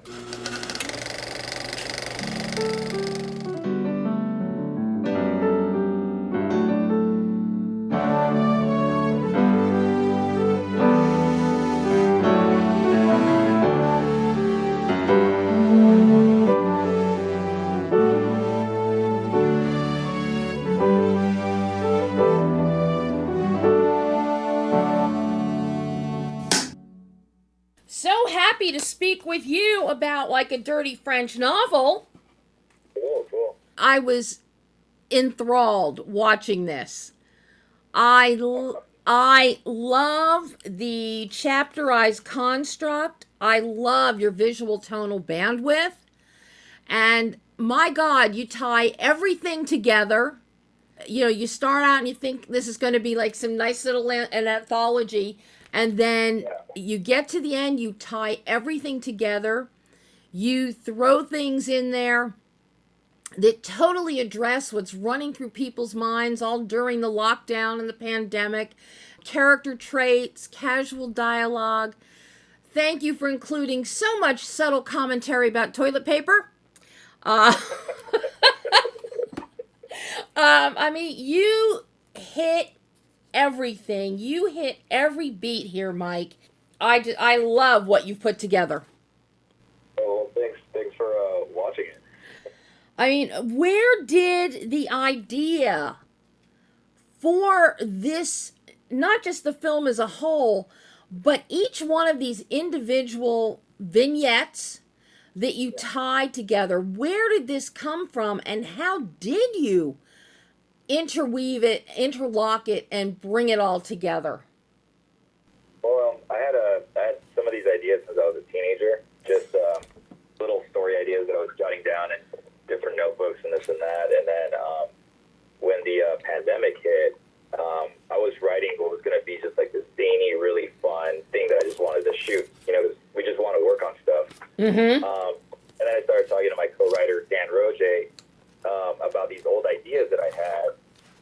So happy to speak with you about like a dirty French novel. Cool. I was enthralled watching this. I love the chapterized construct. I love your visual tonal bandwidth. And my God, you tie everything together. You know, you start out and you think this is going to be like some nice little an anthology. And then you get to the end, you tie everything together. You throw things in there that totally address what's running through people's minds all during the lockdown and the pandemic. Character traits, casual dialogue. Thank you for including so much subtle commentary about toilet paper. I mean, you hit everything. You hit every beat here, Mike. I love what you've put together. Oh, thanks for watching it. I mean, where did the idea for this, not just the film as a whole, but each one of these individual vignettes that you tied together, where did this come from, and how did you interweave it, interlock it, and bring it all together? Well, I had some of these ideas since I was a teenager, just little story ideas that I was jotting down in different notebooks and this and that. And then when the pandemic hit, I was writing what was going to be just like this zany, really fun thing that I just wanted to shoot. You know, we just want to work on stuff. Mm-hmm. And then I started talking to my co-writer, Rojay, about these old ideas that I had.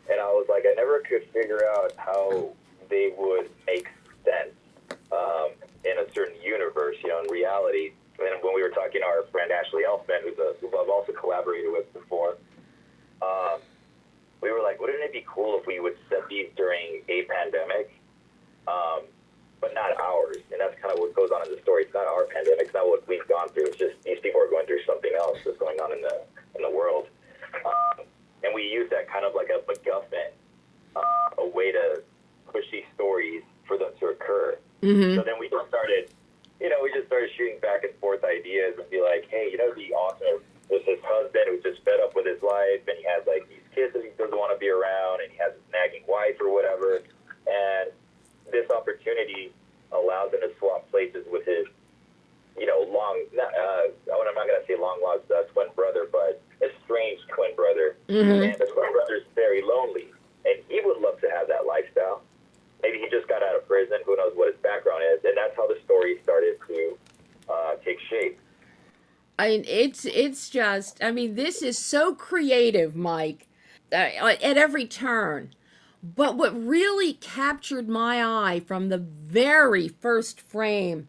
And I was like, I never could figure out how they would make sense in a certain universe, you know, in reality. And when we were talking to our friend Ashlee Elfman, who I've also collaborated with before, we were like, wouldn't it be cool if we would set these during a pandemic, but not ours? And that's kind of what goes on in the story. It's not our pandemic. It's not what we've gone through. It's just these people are going through something else that's going on in the world. And we use that kind of like a MacGuffin, a way to push these stories for them to occur. Mm-hmm. So then we just started shooting back and forth ideas and be like, hey, you know, the author was his husband who's just fed up with his life, and he has like these kids that he doesn't want to be around, and he has his nagging wife or whatever. And this opportunity allows him to swap places with his, you know, I'm not going to say long lost twin brother, but estranged twin brother. Mm-hmm. And the twin brother's very lonely, and he would love to have that lifestyle. Maybe he just got out of prison. Who knows what his background is? And that's how the story started to take shape. I mean, it's just, I mean, this is so creative, Mike, at every turn. But what really captured my eye from the very first frame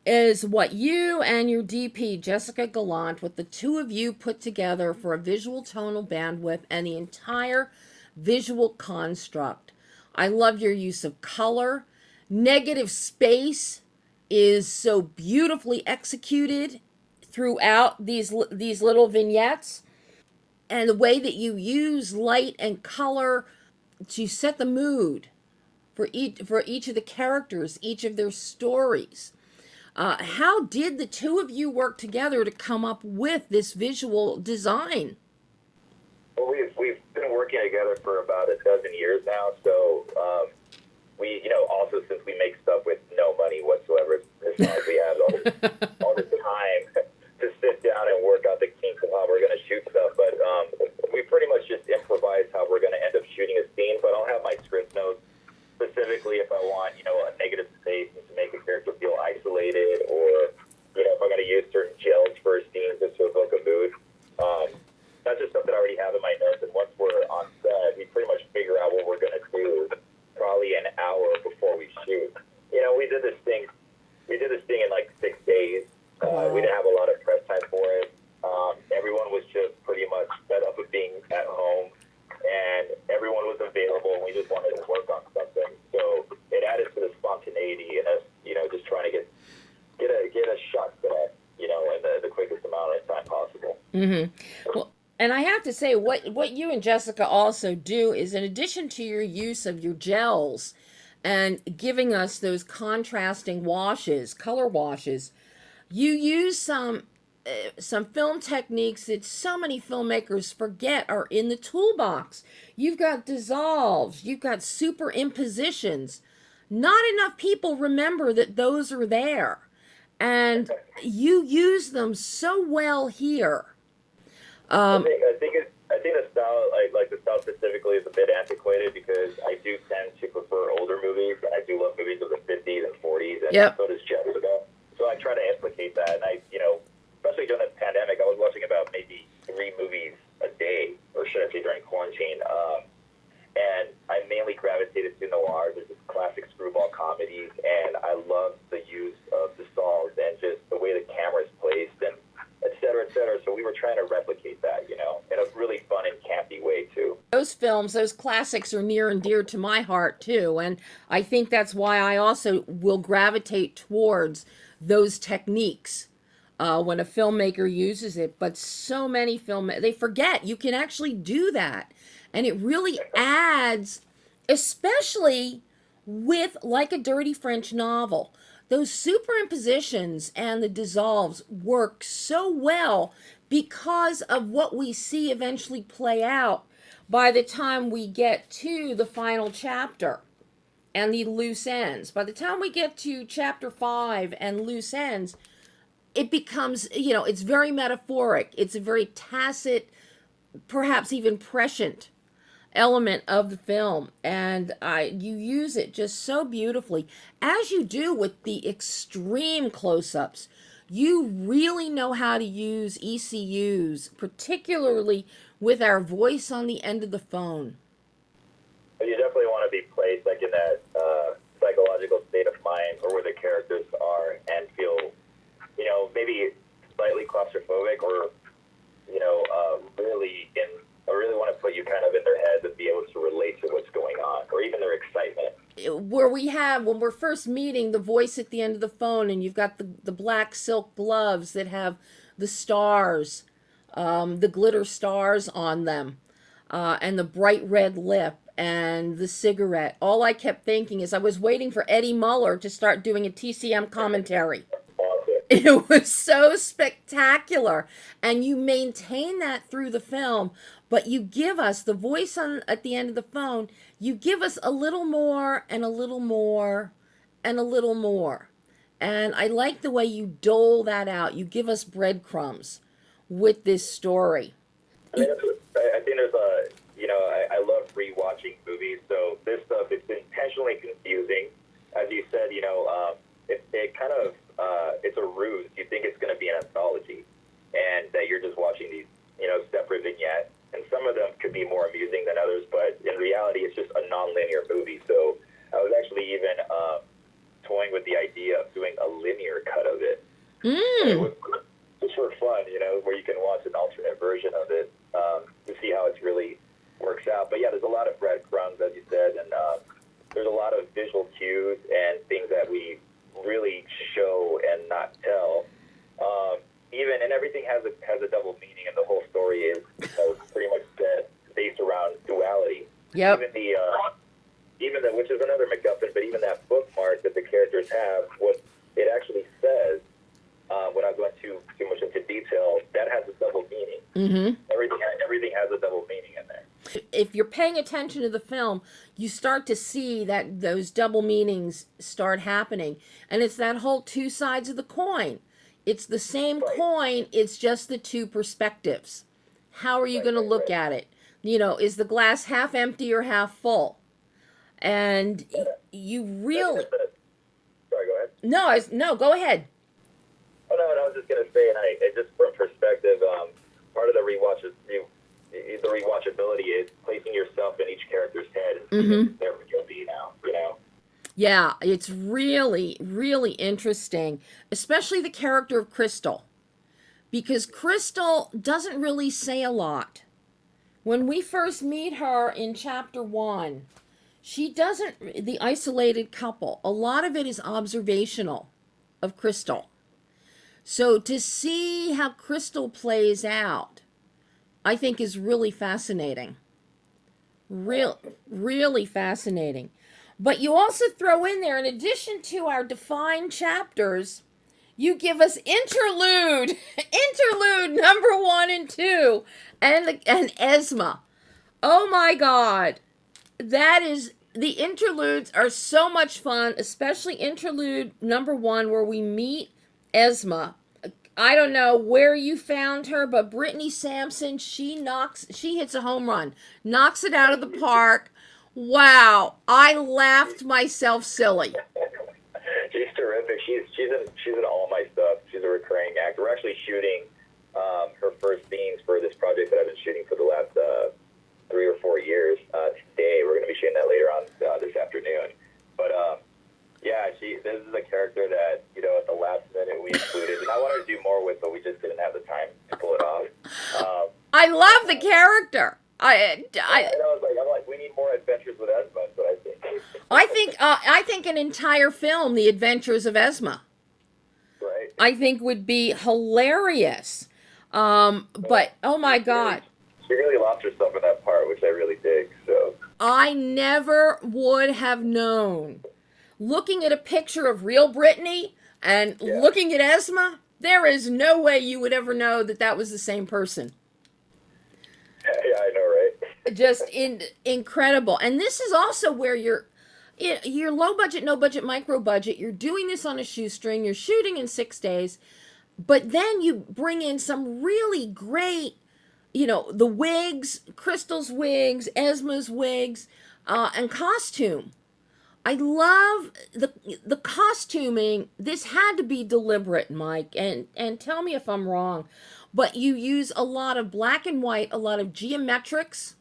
is what you and your DP, Jessica Gallant, what the two of you put together for a visual tonal bandwidth and the entire visual construct. I love your use of color. Negative space is so beautifully executed throughout these little vignettes. And the way that you use light and color to set the mood for each of the characters, each of their stories. How did the two of you work together to come up with this visual design? Well, we've been working together for about a dozen years now, so we, you know, also since we make stuff with no money whatsoever, it's not like we have all the time to sit down and work out the kinks of how we're going to shoot stuff, but we pretty much just improvise how we're going to end up shooting a scene, but I'll have my script notes specifically if I want, you know, a negative space to make a character feel isolated, or, you know, if I'm going to use certain gels for a scene just to evoke a mood. That's just stuff that I already have in my notes, and once we're on set, we pretty much figure out what we're going to do probably an hour before we shoot. You know, we did this thing in like 6 days. Wow. We Mm-hmm. Well, and I have to say, what you and Jessica also do is, in addition to your use of your gels and giving us those contrasting washes, color washes, you use some film techniques that so many filmmakers forget are in the toolbox. You've got dissolves, you've got superimpositions. Not enough people remember that those are there. And you use them so well here. Um, I think the style, like the style specifically, is a bit antiquated because I do tend to prefer older movies, and I do love movies of the 50s and 40s, and yep. so does Jessica. So I try to implicate that, and especially during the pandemic, I was watching about maybe 3 movies a day, or should I say during quarantine. And I mainly gravitated to noirs, or just classic screwball comedies, and I love the use of the songs and just the way the camera is placed, and et cetera, et cetera. So we were trying to replicate that, in a really fun and campy way, too. Those films, those classics are near and dear to my heart, too. And I think that's why I also will gravitate towards those techniques when a filmmaker uses it. But so many they forget you can actually do that. And it really adds, especially with like a dirty French novel. Those superimpositions and the dissolves work so well because of what we see eventually play out by the time we get to the final chapter and the loose ends. By the time we get to chapter 5 and loose ends, it becomes, it's very metaphoric. It's a very tacit, perhaps even prescient element of the film, and you use it just so beautifully, as you do with the extreme close-ups. You really know how to use ECUs, particularly with our voice on the end of the phone. But you definitely want to be placed like in that psychological state of mind, or where the characters are, and feel, maybe slightly claustrophobic, or really in. I really want to put you kind of in their heads and be able to relate to what's going on, or even their excitement. Where we have, when we're first meeting, the voice at the end of the phone, and you've got the black silk gloves that have the stars, the glitter stars on them, and the bright red lip and the cigarette. All I kept thinking is I was waiting for Eddie Muller to start doing a TCM commentary. Awesome. It was so spectacular. And you maintain that through the film, but you give us the voice on at the end of the phone, you give us a little more and a little more and a little more. And I like the way you dole that out. You give us breadcrumbs with this story. I mean, I think there's I love rewatching movies, so this stuff, it's intentionally confusing. As you said, it kind of, it's a ruse. You think it's going to be an anthology, and that you're just watching these, separate vignettes, and some of them could be more amusing than others, but in reality, it's just a non-linear movie. So I was actually even toying with the idea of doing a linear cut of it. It was just for fun, where you can watch an alternate version of it to see how it really works out. But yeah, there's a lot of breadcrumbs, as you said, and there's a lot of visual cues and things that we really show and not tell. And everything has a double meaning, and the whole story is pretty much based around duality. Yep. Even the, which is another MacGuffin, but even that bookmark that the characters have, what it actually says, without going too much into detail, that has a double meaning. Mm-hmm. Everything has a double meaning in there. If you're paying attention to the film, you start to see that those double meanings start happening. And it's that whole two sides of the coin. It's the same coin, it's just the two perspectives. How are you going to look at it? Is the glass half empty or half full? And you really... Sorry, go ahead. No, go ahead. Oh, no, and I was just going to say, and just from perspective, part of the rewatchability is placing yourself in each character's head, and there you'll be now, Yeah, it's really, really interesting, especially the character of Crystal, because Crystal doesn't really say a lot. When we first meet her in chapter 1, she doesn't, the isolated couple, a lot of it is observational of Crystal. So to see how Crystal plays out, I think is really fascinating. Really fascinating. But you also throw in there, in addition to our defined chapters, you give us interlude, interlude number 1 and 2, and Esma. Oh my God, that is, the interludes are so much fun, especially interlude number 1 where we meet Esma. I don't know where you found her, but Brittany Sampson, she hits a home run, knocks it out of the park. Wow, I laughed myself silly. She's terrific. She's in all my stuff. She's a recurring actor. We're actually shooting her first scenes for this project that I've been shooting for the last 3 or 4 years. Today, we're going to be shooting that later on this afternoon. But yeah, this is a character that, at the last minute we included, and I wanted to do more with, but we just didn't have the time to pull it off. I love the character. I'm like, we need more adventures with Esma. That's what I think. I think an entire film, The Adventures of Esma, right? I think would be hilarious. But oh my God, she really lost herself in that part, which I really dig. So I never would have known. Looking at a picture of real Brittany and looking at Esma, there is no way you would ever know that that was the same person. Yeah, I know, right? Just incredible. And this is also where you're low budget, no budget, micro budget. You're doing this on a shoestring. You're shooting in 6 days. But then you bring in some really great, the wigs, Crystal's wigs, Esma's wigs, and costume. I love the costuming. This had to be deliberate, Mike, and tell me if I'm wrong, but you use a lot of black and white, a lot of geometrics.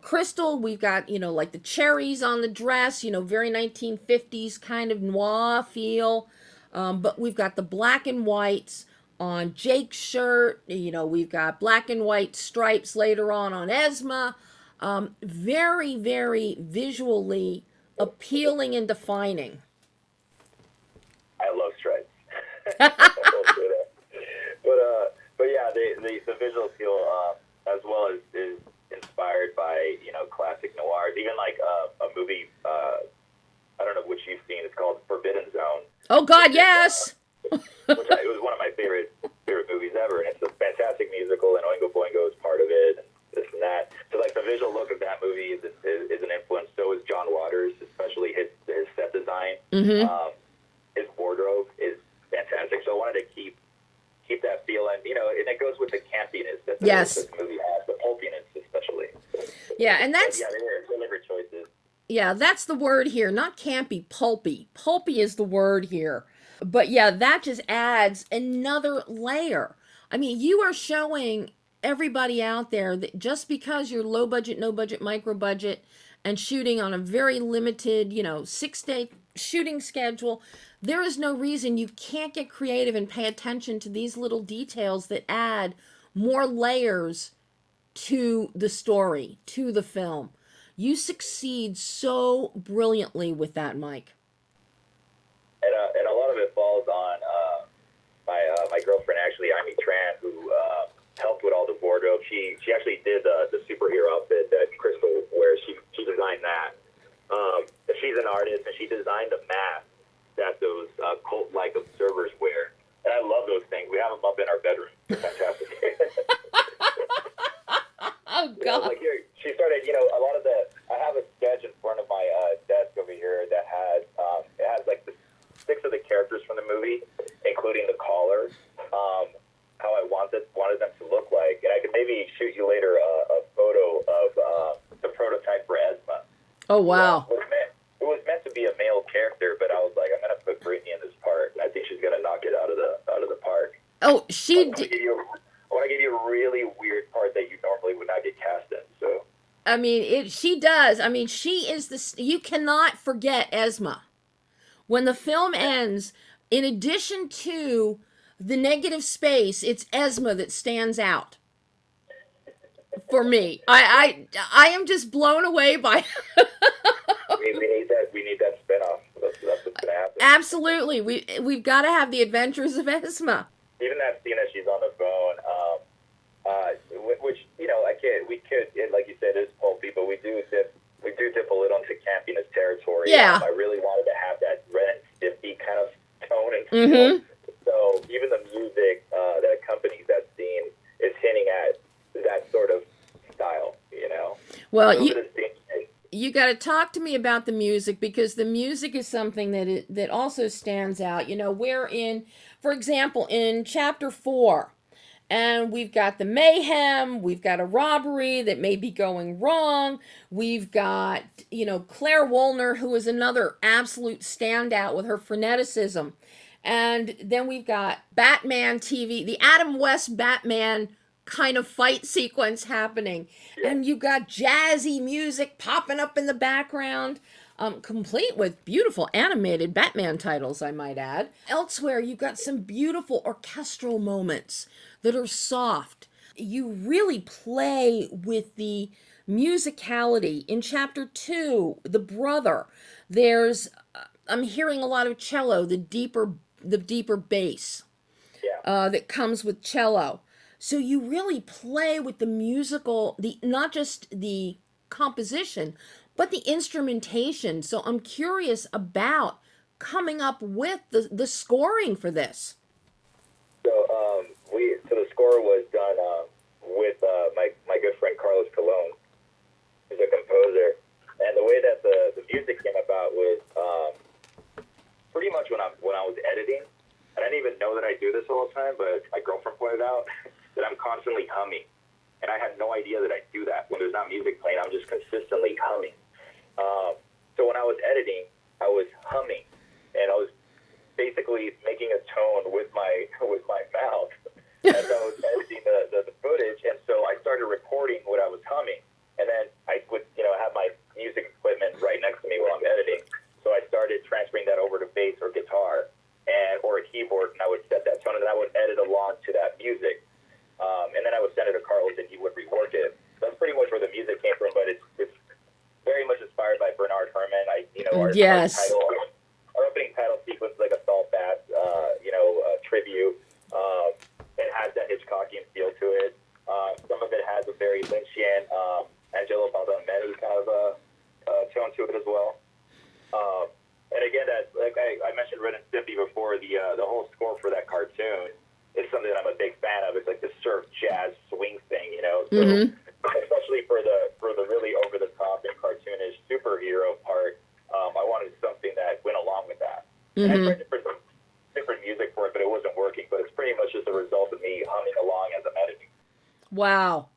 Crystal, we've got, like the cherries on the dress, very 1950s kind of noir feel. But we've got the black and whites on Jake's shirt. We've got black and white stripes later on Esma. Very, very visually appealing and defining. I love stripes. But yeah, the visual appeal, as well as is inspired by, classic noirs. Even like a movie, I don't know which you've seen. It's called Forbidden Zone. Oh God, yes. It was one of my favorite movies ever, and it's a fantastic musical, and Oingo Boingo is part of it, and this and that. So like the visual look of that movie is an influence. So is John Waters, especially his set design. Mm-hmm. His wardrobe is fantastic. So I wanted to keep that feel, and and it goes with the campiness that this movie has, the pulpiness especially. Yeah, and that's they're deliberate choices. Yeah, that's the word here, not campy, pulpy. Pulpy is the word here. But yeah, that just adds another layer. I mean, you are showing everybody out there that just because you're low budget, no budget, micro budget, and shooting on a very limited, 6-day shooting schedule, there is no reason you can't get creative and pay attention to these little details that add more layers to the story, to the film. You succeed so brilliantly with that, Mike. And a lot of it falls on my girlfriend, Ashlee, who helped with all the wardrobe. She actually did the superhero outfit that Crystal wears. She designed that. She's an artist, and she designed the mask that those cult-like observers wear. And I love those things. We have them up in our bedroom. They're fantastic. Oh, God. Like here, she started, a lot of I have a sketch in front of my desk over here that has, it has like the 6 of the characters from the movie, including the caller, how I wanted them to look like. And I could maybe shoot you later a photo of the prototype for Esma. Oh, wow. It was meant to be a male character, but I was like, I'm going to put Brittany in this part. I think she's going to knock it out of the park. Oh, I want to give you a really weird part that you normally would not get cast in. So, I mean, she does. I mean, she is you cannot forget Esma. When the film ends, in addition to the negative space, it's Esma that stands out for me. I am just blown away by we need that spinoff. That's the happen. Absolutely. We've got to have the Adventures of Esma. Even that scene that she's on the phone, which, you know, we could, like you said, it's pulpy, but we do dip a little into campiness territory. Yeah. I really wanted to have that Ren and Stimpy kind of tone and feel. Mm-hmm. So even the music that accompanies that scene is hinting at that sort of style, you know? Well, you got to talk to me about the music, because the music is something that also stands out. You know, we're in, for example, in chapter 4, and we've got the mayhem, we've got a robbery that may be going wrong, we've got, you know, Claire Woolner, who is another absolute standout with her freneticism. And then we've got Batman TV, the Adam West Batman kind of fight sequence happening. Yeah. And you've got jazzy music popping up in the background, complete with beautiful animated Batman titles, I might add. Elsewhere, you've got some beautiful orchestral moments that are soft. You really play with the musicality. In chapter 2, the brother, there's I'm hearing a lot of cello, the deeper bass Yeah. that comes with cello. So you really play with the musical, the not just the composition, but the instrumentation. So I'm curious about coming up with the scoring for this. So the score was done with my good friend Carlos Colon, who's a composer, and the way that the music came about was pretty much when I was editing, and I didn't even know that I do this all the time, but my girlfriend pointed out that I'm constantly humming, and I had no idea that I do that. When there's not music playing, I'm just consistently humming. So when I was editing, I was humming, and I was basically making a tone with my mouth as I was editing the footage, and so I started recording what I was humming, and then I would, you know, have my music equipment right next to me while I'm editing, so I started transferring that over to bass or guitar or a keyboard, and I would set that tone, and then I would edit along to that music, and then I would send it to Carlos, and he would rework it. That's pretty much where the music came from, but it's very much inspired by Bernard Herrmann. Yes. Our opening title sequence is like a Salt Bass, tribute. It has that Hitchcockian feel to it. Some of it has a very Lynchian, Angelo Badalamenti kind of tone to it as well. And again, that, like I mentioned Ren and Stimpy before, the whole score for that cartoon is something that I'm a big fan of. It's like the surf jazz swing thing, you know. So, especially for the really over the top and cartoonish superhero part, I wanted something that went along with that. And I tried different music for it, but it wasn't working. But it's pretty much just a result of me humming along as I'm editing. Wow.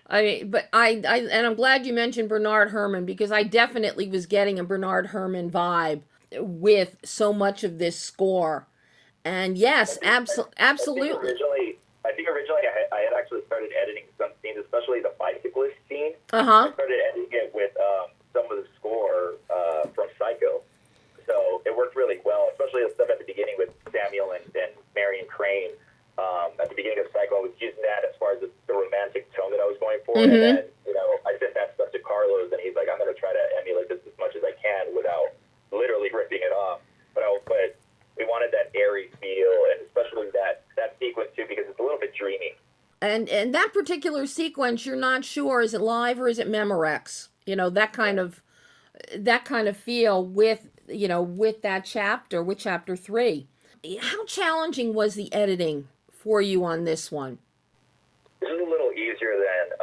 And I'm glad you mentioned Bernard Herrmann, because I definitely was getting a Bernard Herrmann vibe with so much of this score. And yes, absolutely. I think originally I had actually started editing some scenes, especially the bicyclist scene. Uh-huh. I started editing it with some of the score from Psycho. So it worked really well, especially the stuff at the beginning with Samuel and Marion Crane. At the beginning of Psycho, I was using that as far as the romantic tone that I was going for. And then, you know, I sent that stuff to Carlos, and he's like, I'm going to try to emulate this as much as I can without literally ripping it off. But we wanted that airy feel, and especially that sequence too, because it's a little bit dreamy. And that particular sequence, you're not sure, is it live or is it Memorex? You know, that kind of feel with, you know, with that chapter, with chapter 3. How challenging was the editing for you on this one? This is a little easier than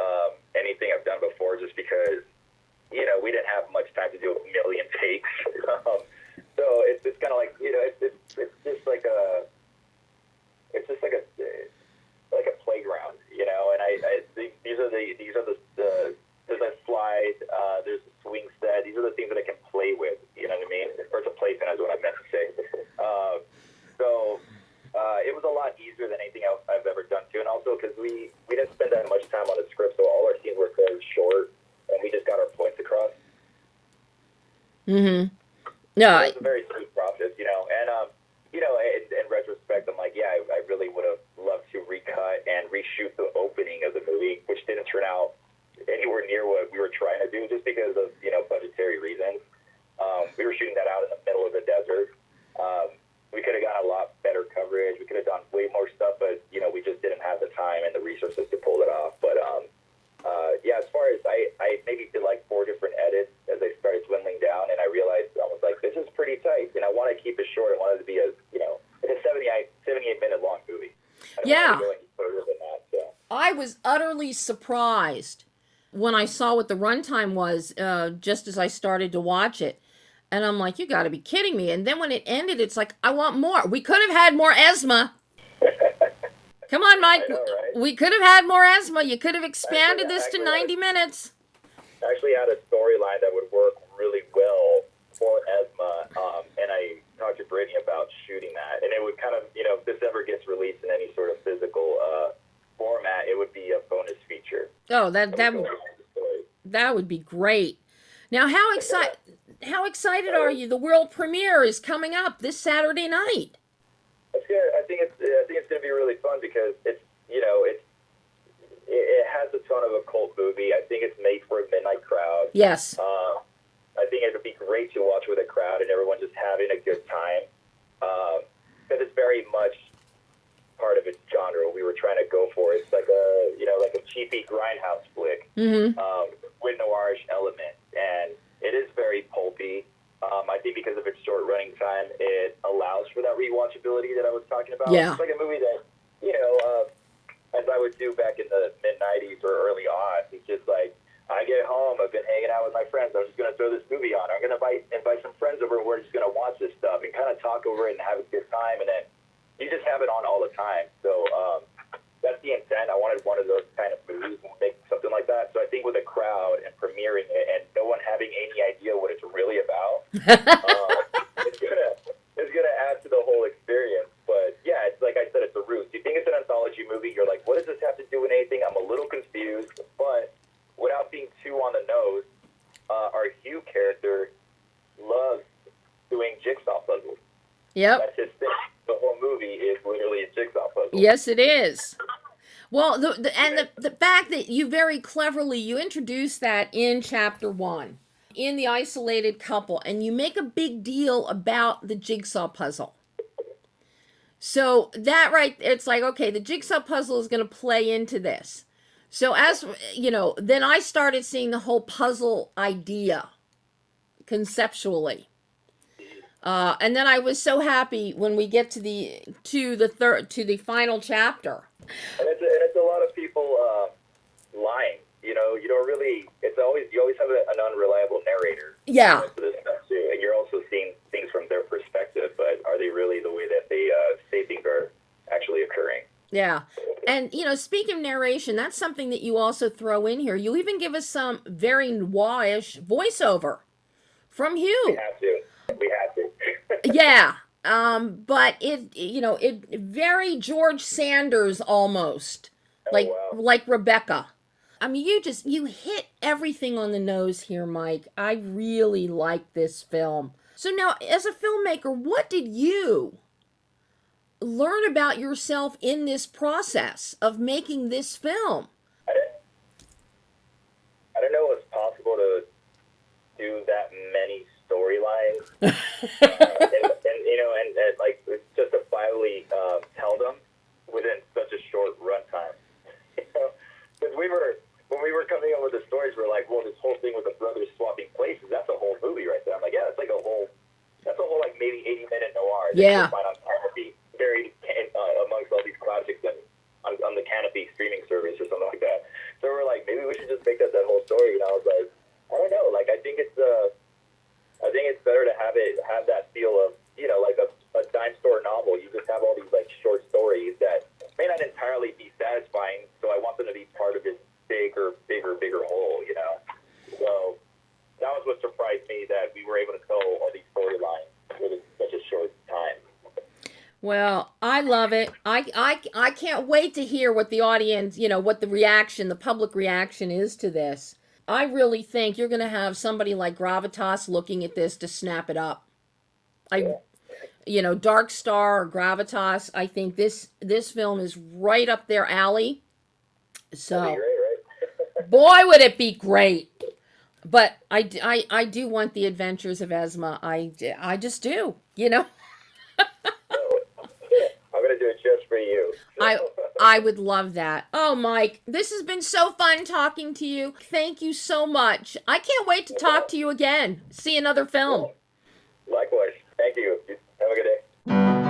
anything I've done before, just because, you know, we didn't have much time to do a million takes. So it's kind of like, you know, it's just like a playground, you know. And these are the there's a slide, there's a swing set. These are the things that I can play with, you know what I mean? Or it's a playpen is what I meant to say. So it was a lot easier than anything else I've ever done too. And also because we didn't spend that much time on the script, so all our scenes were very short, and we just got our points across. No, so it was a very smooth process, you know. And you know, in retrospect, I'm like, yeah, I really would have loved to recut and reshoot the opening of the movie, which didn't turn out anywhere near what we were trying to do, just because of, you know, budgetary reasons. We were shooting that out in the middle of the desert, way more stuff, but we just didn't have the time and the resources to pull it off. But yeah, as far as I maybe did like 4 different edits as I started dwindling down, and I realized I was like, this is pretty tight, and I want to keep it short. I wanted it to be it's a 78-minute long movie. I don't Yeah. want to go any further than that. So. I was utterly surprised when I saw what the runtime was just as I started to watch it. And I'm like, you got to be kidding me. And then when it ended, it's like, I want more. We could have had more Esma. Come on, Mike. I know, right? We could have had more Esma. You could have expanded this to 90 minutes. I actually had a storyline that would work really well for Esma, and I talked to Brittany about shooting that. And it would kind of, if this ever gets released in any sort of physical format, it would be a bonus feature. Oh, that would be great. Now, how excited are you? The world premiere is coming up this Saturday night. It's good. I think it's going to be really fun because it has the tone of a cult movie. I think it's made for a midnight crowd. Yes. I think it would be great to watch with a crowd and everyone just having a good time. Because it's very much part of its genre we were trying to go for. It's like a cheapy grindhouse flick with noirish elements, and it is very pulpy. I think because of its short running time, it allows for that rewatchability that I was talking about. Yeah. It's like a movie that, as I would do back in the mid-'90s or early on, it's just like, I get home, I've been hanging out with my friends, I'm just going to throw this movie on. I'm going to invite some friends over, and we're just going to watch this stuff and kind of talk over it and have a good time, and then you just have it on all the time. So that's the intent. I wanted one of those kind of movies and make something like that. So I think with a crowd and premiering it and no one having any idea what it's really about, it's gonna add to the whole experience. But yeah, it's like I said, it's a roots. You think it's an anthology movie, you're like, what does this have to do with anything? I'm a little confused, but without being too on the nose, our Hugh character loves doing jigsaw puzzles. Yep. That's his thing. The whole movie is literally a jigsaw puzzle. Yes, it is. Well, the fact that you very cleverly, you introduced that in chapter 1, in the isolated couple, and you make a big deal about the jigsaw puzzle. So that it's like, okay, the jigsaw puzzle is going to play into this. So as, then I started seeing the whole puzzle idea conceptually. And then I was so happy when we get to the final chapter. And it's a lot of people lying. You don't really. You always have an unreliable narrator. Yeah. For this stuff too, and you're also seeing things from their perspective. But are they really the way that they say things are actually occurring? Yeah. And speaking of narration, that's something that you also throw in here. You even give us some very noirish voiceover from Hugh. We had to. Yeah. But it very George Sanders almost, like Rebecca. I mean, you hit everything on the nose here, Mike. I really like this film. So now, as a filmmaker, what did you learn about yourself in this process of making this film? I don't know if it's possible to do that many storylines, and like just to finally tell them within such a short runtime. Because when we were coming up with the stories, we're like, well, this whole thing with the brothers swapping places, that's a whole movie right there. I'm like, yeah, that's a whole like maybe 80-minute noir. Yeah. Find on Canopy, buried amongst all these classics on the Canopy streaming service or something like that. So we're like, maybe we should just make that whole story. And I was like, I don't know, like I think it's better to have that feel of like a dime store novel. You just have all these like short stories that may not entirely be satisfying. So I want them to be part of this bigger whole. So that was what surprised me, that we were able to tell all these storylines within such a short time. Well, I love it. I can't wait to hear what the audience, what the public reaction is to this. I really think you're going to have somebody like Gravitas looking at this to snap it up. Dark Star or Gravitas, I think this film is right up their alley. So, that'd be great, right? Boy, would it be great. But I do want the adventures of Esma. I just do, I'm going to do it just for you. I I would love that. Oh, Mike, this has been so fun talking to you. Thank you so much. I can't wait to talk to you again. See another film. Cool. Likewise. Thank you. Have a good day.